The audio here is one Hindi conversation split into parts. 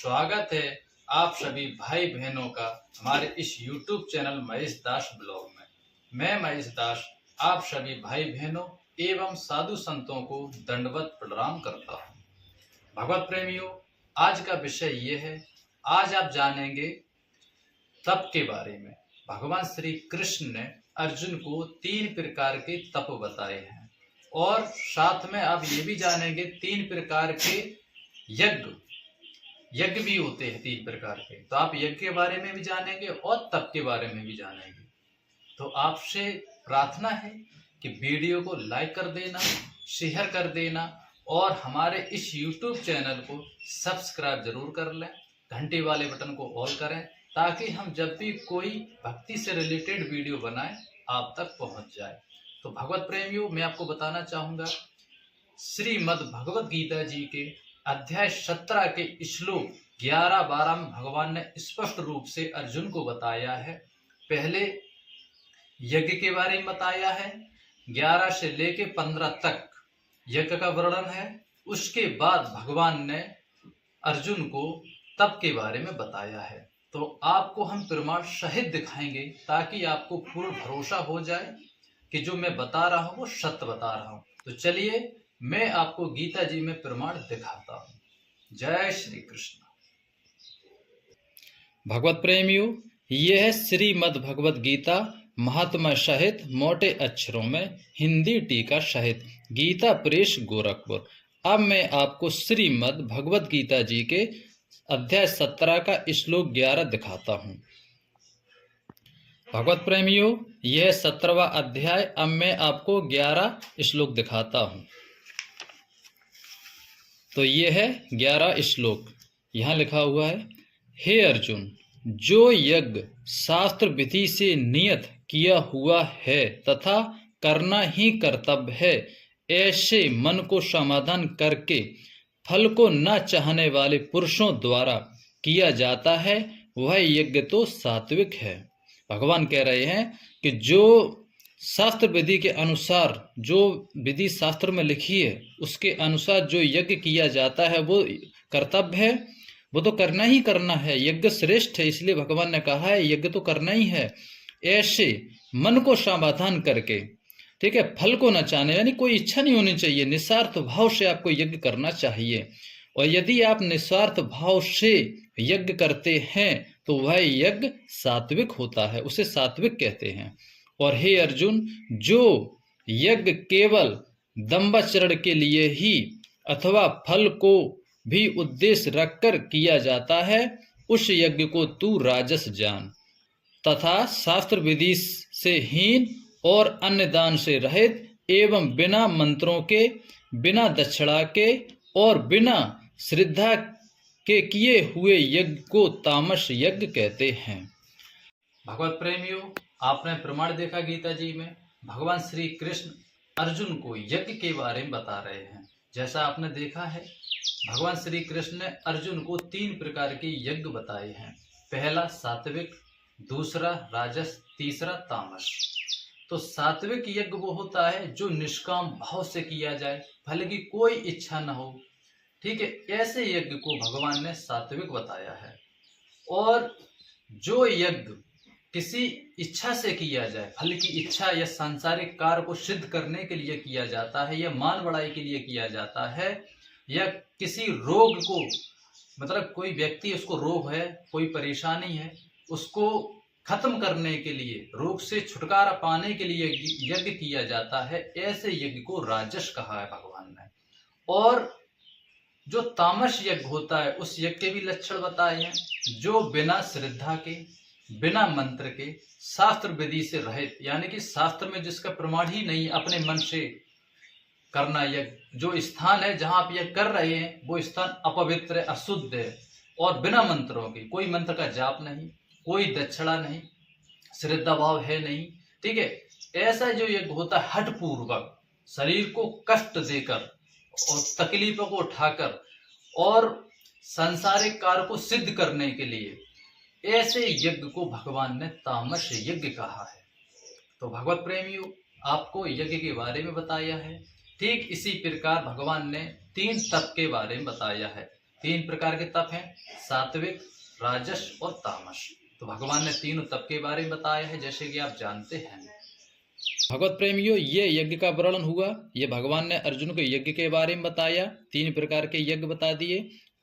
स्वागत है आप सभी भाई बहनों का हमारे इस YouTube चैनल महेश दास ब्लॉग में। मैं महेश दास आप सभी भाई बहनों एवं साधु संतों को दंडवत प्रणाम करता हूँ। भगवत प्रेमियों, आज का विषय ये है, आज आप जानेंगे तप के बारे में। भगवान श्री कृष्ण ने अर्जुन को 3 प्रकार के तप बताए हैं और साथ में आप ये भी जानेंगे 3 प्रकार के यज्ञ भी होते हैं 3 प्रकार के। तो आप यज्ञ के बारे में भी जानेंगे और तप के बारे में भी जानेंगे। तो आपसे प्रार्थना है कि वीडियो को लाइक कर देना, शेयर कर देना और हमारे इस YouTube चैनल को सब्सक्राइब जरूर कर लें। घंटी वाले बटन को ऑल करें ताकि हम जब भी कोई भक्ति से रिलेटेड वीडियो बनाएं आप तक पहुंच जाए। तो भगवत प्रेमियों, मैं आपको बताना चाहूंगा श्रीमद् भगवत गीता जी के अध्याय 17 के श्लोक 11-12 में भगवान ने स्पष्ट रूप से अर्जुन को बताया है। पहले यज्ञ के बारे में बताया है, 11 से लेके 15 तक यज्ञ का वर्णन है। उसके बाद भगवान ने अर्जुन को तप के बारे में बताया है। तो आपको हम प्रमाण सहित दिखाएंगे ताकि आपको पूर्ण भरोसा हो जाए कि जो मैं बता रहा हूं वो सत्य बता रहा हूं। तो चलिए मैं आपको गीता जी में प्रमाण दिखाता हूं। जय श्री कृष्ण। भगवत प्रेमियों, यह है श्रीमद् भगवत गीता महात्मा सहित मोटे अक्षरों में हिंदी टीका सहित गीता प्रेस गोरखपुर। अब मैं आपको श्रीमद् भगवत गीता जी के अध्याय 17 का श्लोक 11 दिखाता हूं। भगवत प्रेमियों, यह 17वां अध्याय। अब मैं आपको 11 श्लोक दिखाता हूं। तो यह है 11 श्लोक। यहां लिखा हुआ है, हे अर्जुन, जो यज्ञ शास्त्र विधि से नियत किया हुआ है तथा करना ही कर्तव्य है, ऐसे मन को समाधान करके फल को न चाहने वाले पुरुषों द्वारा किया जाता है, वह यज्ञ तो सात्विक है। भगवान कह रहे हैं कि जो शास्त्र विधि के अनुसार, जो विधि शास्त्र में लिखी है उसके अनुसार जो यज्ञ किया जाता है वो कर्तव्य है, वो तो करना ही करना है। यज्ञ श्रेष्ठ है, इसलिए भगवान ने कहा है यज्ञ तो करना ही है। ऐसे मन को समाधान करके, ठीक है, फल को न चाहने, यानी कोई इच्छा नहीं होनी चाहिए, निस्वार्थ भाव से आपको यज्ञ करना चाहिए। और यदि आप निस्वार्थ भाव से यज्ञ करते हैं तो वह यज्ञ सात्विक होता है, उसे सात्विक कहते हैं। और हे अर्जुन, जो यज्ञ केवल दंभाचरण के लिए ही अथवा फल को भी उद्देश्य रखकर किया जाता है, उस यज्ञ को तू राजस जान तथा शास्त्र विधि से हीन और अन्य दान से रहित एवं बिना मंत्रों के, बिना दक्षिणा के और बिना श्रद्धा के किए हुए यज्ञ को तामस यज्ञ कहते हैं। भगवत प्रेमियों, आपने प्रमाण देखा गीता जी में भगवान श्री कृष्ण अर्जुन को यज्ञ के बारे में बता रहे हैं। जैसा आपने देखा है, भगवान श्री कृष्ण ने अर्जुन को 3 प्रकार के यज्ञ बताए हैं। पहला सात्विक, दूसरा राजस, तीसरा तामस। तो सात्विक यज्ञ वो होता है जो निष्काम भाव से किया जाए, फल की कोई इच्छा न हो, ठीक है, ऐसे यज्ञ को भगवान ने सात्विक बताया है। और जो यज्ञ किसी इच्छा से किया जाए, फल की इच्छा या सांसारिक कार्य को सिद्ध करने के लिए किया जाता है, या मान बढ़ाई के लिए किया जाता है, या किसी रोग को, मतलब कोई व्यक्ति, उसको रोग है, कोई परेशानी है, उसको खत्म करने के लिए, रोग से छुटकारा पाने के लिए यज्ञ किया जाता है, ऐसे यज्ञ को राजस कहा है भगवान ने। और जो तामस यज्ञ होता है उस यज्ञ के भी लक्षण बताए हैं, जो बिना श्रद्धा के, बिना मंत्र के, शास्त्र विधि से रहित, यानी कि शास्त्र में जिसका प्रमाण ही नहीं, अपने मन से करना यज्ञ। जो स्थान है जहां आप यज्ञ कर रहे हैं वो स्थान अपवित्र है, अशुद्ध है, और बिना मंत्रों के, कोई मंत्र का जाप नहीं, कोई दक्षिणा नहीं, श्रद्धा भाव है नहीं, ठीक है। ऐसा जो यज्ञ होता है हठ पूर्वक, शरीर को कष्ट देकर और तकलीफों को उठाकर और सांसारिक कार्य को सिद्ध करने के लिए, ऐसे यज्ञ को भगवान ने तामस यज्ञ कहा है। तो भगवत प्रेमियों, आपको यज्ञ के बारे में बताया है। ठीक इसी प्रकार भगवान ने 3 तप के बारे में बताया है। तीन प्रकार के तप हैं, सात्विक, राजस और तामस। तो भगवान ने तीनों तप के बारे में बताया है, जैसे कि आप जानते हैं। भगवत प्रेमियों, ये यज्ञ का वर्णन हुआ। ये भगवान ने अर्जुन को यज्ञ के बारे में बताया, तीन प्रकार के यज्ञ बता दिए।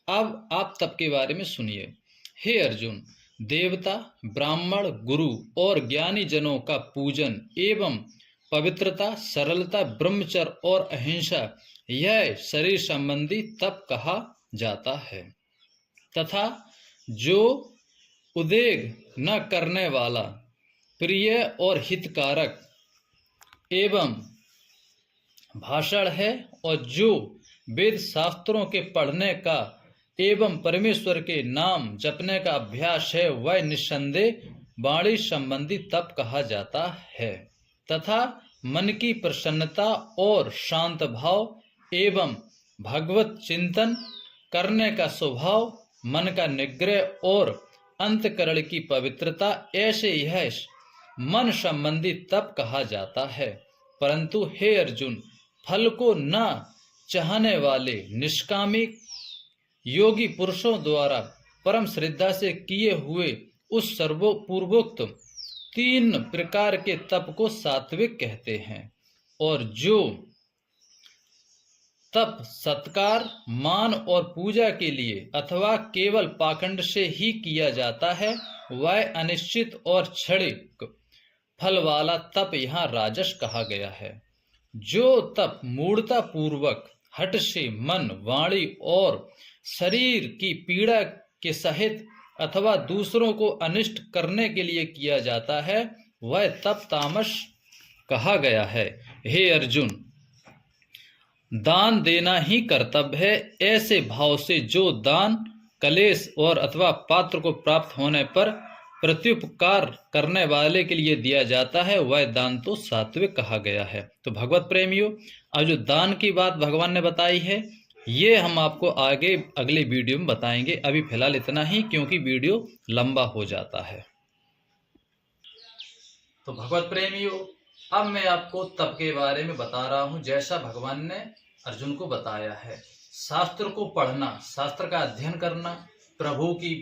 अब आप तप के बारे में सुनिए। हे अर्जुन, देवता, ब्राह्मण, गुरु और ज्ञानी जनों का पूजन एवं पवित्रता, सरलता, ब्रह्मचर्य और अहिंसा, यह शरीर संबंधी तप कहा जाता है। तथा जो उद्वेग न करने वाला, प्रिय और हितकारक एवं भाषण है, और जो वेद शास्त्रों के पढ़ने का एवं परमेश्वर के नाम जपने का अभ्यास है, वह निस्संदेह वाणी संबंधी तप कहा जाता है। तथा मन की प्रसन्नता और शांत भाव एवं भगवत चिंतन करने का स्वभाव, मन का निग्रह और अंतकरण की पवित्रता, ऐसे यह मन संबंधी तप कहा जाता है। परंतु हे अर्जुन, फल को न चाहने वाले निष्कामी योगी पुरुषों द्वारा परम श्रद्धा से किए हुए उस सर्वपूर्वोक्त तीन प्रकार के तप को सात्विक कहते हैं। और जो तप सत्कार, मान और पूजा के लिए अथवा केवल पाखंड से ही किया जाता है, वह अनिश्चित और क्षणिक फल वाला तप यहाँ राजस कहा गया है। जो तप मूढ़ता पूर्वक हठ से मन, वाणी और शरीर की पीड़ा के सहित अथवा दूसरों को अनिष्ट करने के लिए किया जाता है, वह तप तामस कहा गया है। हे अर्जुन, दान देना ही कर्तव्य है। ऐसे भाव से जो दान कलेश और अथवा पात्र को प्राप्त होने पर प्रत्युपकार करने वाले के लिए दिया जाता है, वह दान तो सात्विक कहा गया है। तो भगवत प्रेमियों, अब जो दान की बात भगवान ने बताई है, ये हम आपको आगे अगले वीडियो में बताएंगे। अभी फिलहाल इतना ही, क्योंकि वीडियो लंबा हो जाता है। तो भगवत प्रेमियों, अब मैं आपको तप के बारे में बता रहा हूँ, जैसा भगवान ने अर्जुन को बताया है। शास्त्र को पढ़ना, शास्त्र का अध्ययन करना, प्रभु की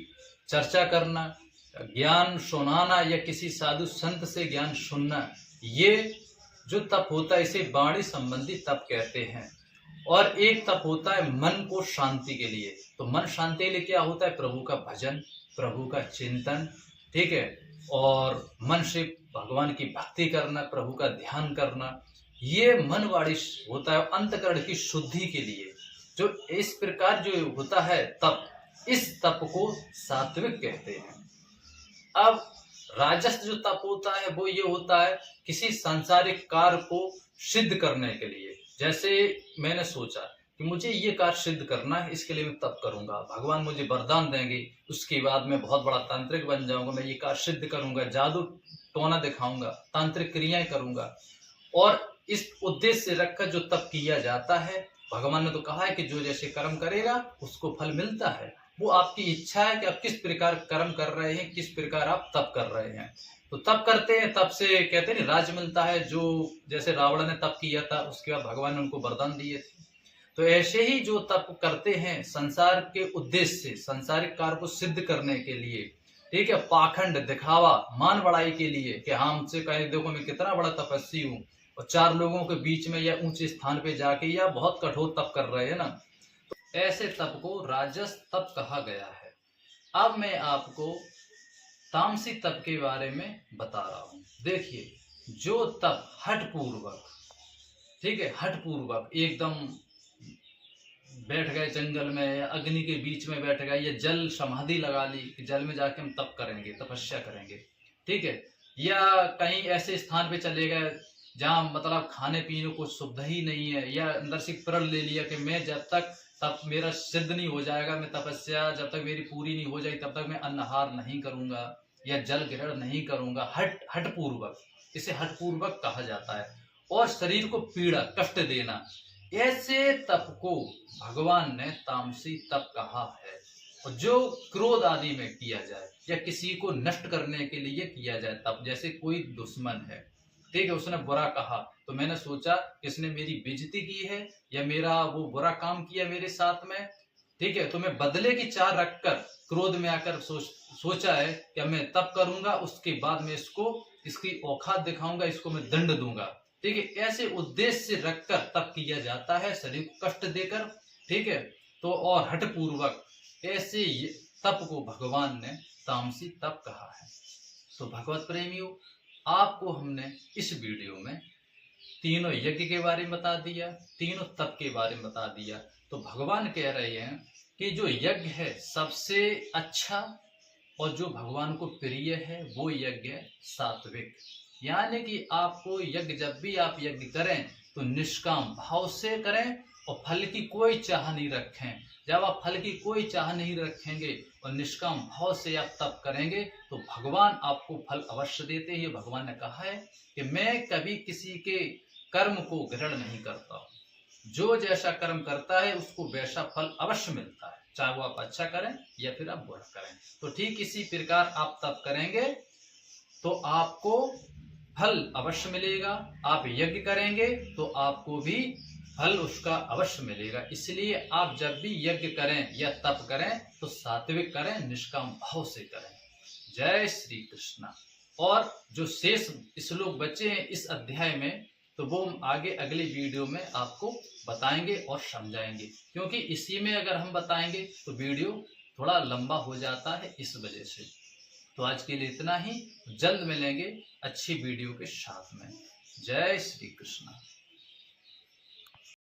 चर्चा करना, ज्ञान सुनाना या किसी साधु संत से ज्ञान सुनना, ये जो तप होता है इसे वाणी संबंधी तप कहते हैं। और एक तप होता है मन को शांति के लिए। तो मन शांति के लिए क्या होता है? प्रभु का भजन, प्रभु का चिंतन, ठीक है, और मन से भगवान की भक्ति करना, प्रभु का ध्यान करना, ये मन वाणी होता है अंतकरण की शुद्धि के लिए। जो इस प्रकार जो होता है तप, इस तप को सात्विक कहते हैं। अब राजस जो तप होता है वो ये होता है किसी सांसारिक कार्य को सिद्ध करने के लिए। जैसे मैंने सोचा कि मुझे ये कार्य सिद्ध करना है, इसके लिए मैं तप करूंगा, भगवान मुझे वरदान देंगे, उसके बाद मैं बहुत बड़ा तांत्रिक बन जाऊंगा, मैं ये कार्य सिद्ध करूंगा, जादू टोना दिखाऊंगा, तांत्रिक क्रियाएं करूंगा। और इस उद्देश्य से रखकर जो तप किया जाता है, भगवान ने तो कहा है कि जो जैसे कर्म करेगा उसको फल मिलता है। वो आपकी इच्छा है कि आप किस प्रकार कर्म कर रहे हैं, किस प्रकार आप तप कर रहे हैं। तो तप करते हैं, तप से कहते हैं राज मिलता है। जो जैसे रावण ने तप किया था, उसके बाद भगवान ने उनको वरदान दिए थे। तो ऐसे ही जो तप करते हैं संसार के उद्देश्य से, संसारिक कार्य को सिद्ध करने के लिए, ठीक है, पाखंड, दिखावा, मान बढ़ाई के लिए कि हमसे कहें देखो मैं कितना बड़ा तपस्वी हूँ, और चार लोगों के बीच में या ऊंचे स्थान पे जाके या बहुत कठोर तप कर रहे हैं ना, तो ऐसे तप को राजस तप कहा गया है। अब मैं आपको तामसी तप के बारे में बता रहा हूँ। देखिए, जो तप हठ पूर्वक, ठीक है, हठ पूर्वक एकदम बैठ गए जंगल में या अग्नि के बीच में बैठ गए, या जल समाधि लगा ली कि जल में जाके हम तप करेंगे, तपस्या करेंगे, ठीक है, या कहीं ऐसे स्थान पे चले गए जहाँ मतलब खाने पीने को सुविधा ही नहीं है, या अंदर से प्रण ले लिया कि मैं जब तक तप मेरा सिद्ध नहीं हो जाएगा, मैं तपस्या जब तक मेरी पूरी नहीं हो जाएगी तब तक मैं अन्नहार नहीं करूंगा या जल ग्रहण नहीं करूंगा। हठ पूर्वक, इसे हठ पूर्वक कहा जाता है। और शरीर को पीड़ा, कष्ट देना, ऐसे तप को भगवान ने तामसी तप कहा है। और जो क्रोध आदि में किया जाए या किसी को नष्ट करने के लिए किया जाए तप, जैसे कोई दुश्मन है, ठीक है, उसने बुरा कहा तो मैंने सोचा किसने मेरी बेइज्जती की है या मेरा वो बुरा काम किया मेरे साथ में, ठीक है। तो मैं बदले की चाह रखकर क्रोध में आकर सोचा है कि मैं तप करूंगा, उसके बाद मैं इसकी औकात दिखाऊंगा, इसको मैं दंड दूंगा। ठीक है, ऐसे उद्देश्य रखकर तप किया जाता है, शरीर को कष्ट देकर। ठीक है, तो और हठपूर्वक ऐसे तप को भगवान ने तामसी तप कहा है। तो भगवत प्रेमियों, आपको हमने इस वीडियो में तीनों यज्ञ के बारे में बता दिया, तीनों तप के बारे में बता दिया। तो भगवान कह रहे हैं कि जो यज्ञ है सबसे अच्छा और जो भगवान को प्रिय है वो यज्ञ है सात्विक। यानी कि आपको यज्ञ, जब भी आप यज्ञ करें तो निष्काम भाव से करें और फल की कोई चाह नहीं रखें। जब आप फल की कोई चाह नहीं रखेंगे और निष्काम भाव से आप तप करेंगे तो भगवान आपको फल अवश्य देते हैं। भगवान ने कहा है कि मैं कभी किसी के कर्म को ग्रहण नहीं करता, जो जैसा कर्म करता है उसको वैसा फल अवश्य मिलता है, चाहे वो आप अच्छा करें या फिर आप बुरा करें। तो ठीक इसी प्रकार आप तप करेंगे तो आपको फल अवश्य मिलेगा, आप यज्ञ करेंगे तो आपको भी फल उसका अवश्य मिलेगा। इसलिए आप जब भी यज्ञ करें या तप करें तो सात्विक करें, निष्काम भाव से करें। जय श्री कृष्णा। और जो शेष श्लोक बचे हैं इस अध्याय में, तो वो हम आगे अगले वीडियो में आपको बताएंगे और समझाएंगे, क्योंकि इसी में अगर हम बताएंगे तो वीडियो थोड़ा लंबा हो जाता है, इस वजह से। तो आज के लिए इतना ही, जल्द मिलेंगे अच्छी वीडियो के साथ में। जय श्री कृष्णा।